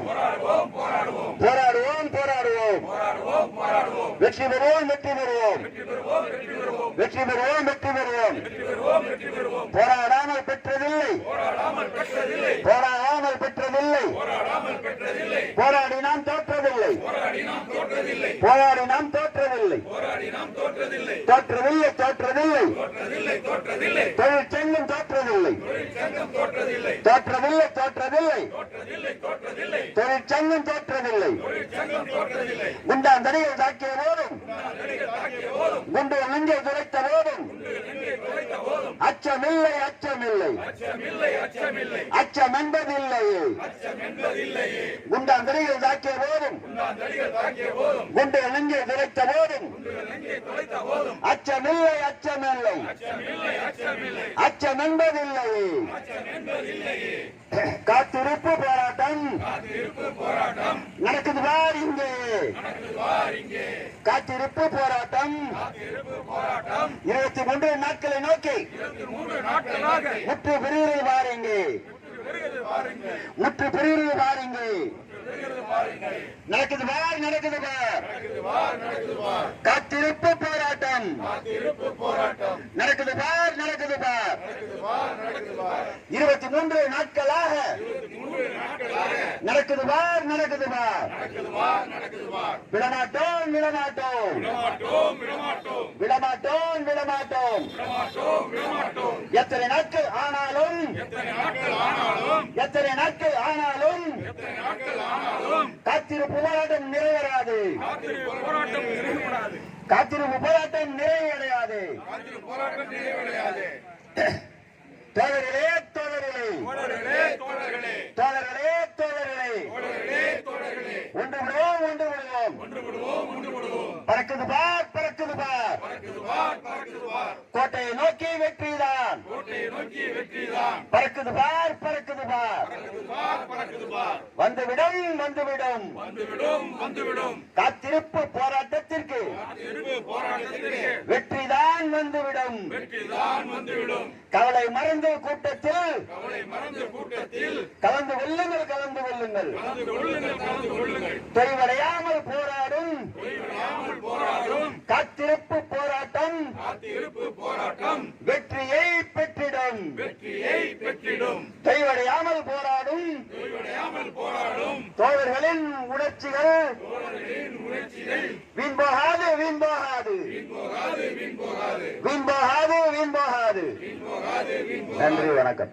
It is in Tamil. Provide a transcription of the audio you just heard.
போராடுவோம் போராடுவோம் போராடுவோம் வெற்றி பெறுவோம் வெற்றி பெறுவோம் வெற்றி பெறுவோம் வெற்றி பெறுவோம் போராடாமல் பெற்றதில்லை போராடாமல் பெற்றதில்லை போராடி நாம் தோற்றதில்லை போராடி நாம் தோற்றதில்லை தோற்றதில்லை தோற்றதில்லை தொழிற்சங்கம் தோற்றதில்லை தோற்றதில்லை தோற்றதில்லை தொழிற்சங்கம் தோற்றதில்லை குண்டாந்தடிகள் தாக்கிய போதும் குண்டு நெஞ்சை துளைத்த போதும் அச்சமில்லை அச்சமில்லை அச்சம் என்பதில்லையே குண்டாந்தடிகள் தாக்கிய போதும் குண்டு நெஞ்சை துளைத்த போதும் அச்சமில்லை அச்சமில்லை அச்சம் என்பதில்லையே காத்திருப்பு போராட்டம் நடக்குது பார் இங்கே காத்திருப்பு போராட்டம் 23 நாட்களை நோக்கி முற்று பெறுகிறது பாருங்க முற்று பெறுகிறது பாருங்க நடக்குது பார் நடக்குது பார் காத்திருப்பு போராட்டம் நடக்குது பார் நடக்குது பார் 23 நாட்களாக நடக்குது பார் நடக்குது பார் விடமாட்டோம் விடமாட்டோம் விடமாட்டோம் விடமாட்டோம் எத்தனை நாட்கள் ஆனாலும் எத்தனை நாட்கள் ஆனாலும் காத்திருப்பு போராட்டம் நிறைவேறாது காத்திருப்பு போராட்டம் நிறைவடையாது தோழர்களே தோழர்களே தோழர்களே தோழர்களே ஒன்று விடுவோம் பறக்குது பார் பறக்குது பார் கோட்டையை நோக்கி வெற்றிதான் பறக்குது பார் பறக்குது பார் வந்துவிடும் வந்துவிடும் காத்திருப்பு போராட்டத்திற்கு வெற்றிதான் வந்துவிடும் கவலை மறந்து கூட்டத்தில் கலந்து கொள்ளுங்கள் தொய்வடையாமல் போராடும் காத்திருப்பு போராட்டம் வெற்றியை பெற்றிடும் தொய்வடையாமல் போராடும் தோழர்களின் உணர்ச்சிகள் வீண்போகாது வீண்போகாது வீண்போகாது வீண்போகாது நன்றி வணக்கம்.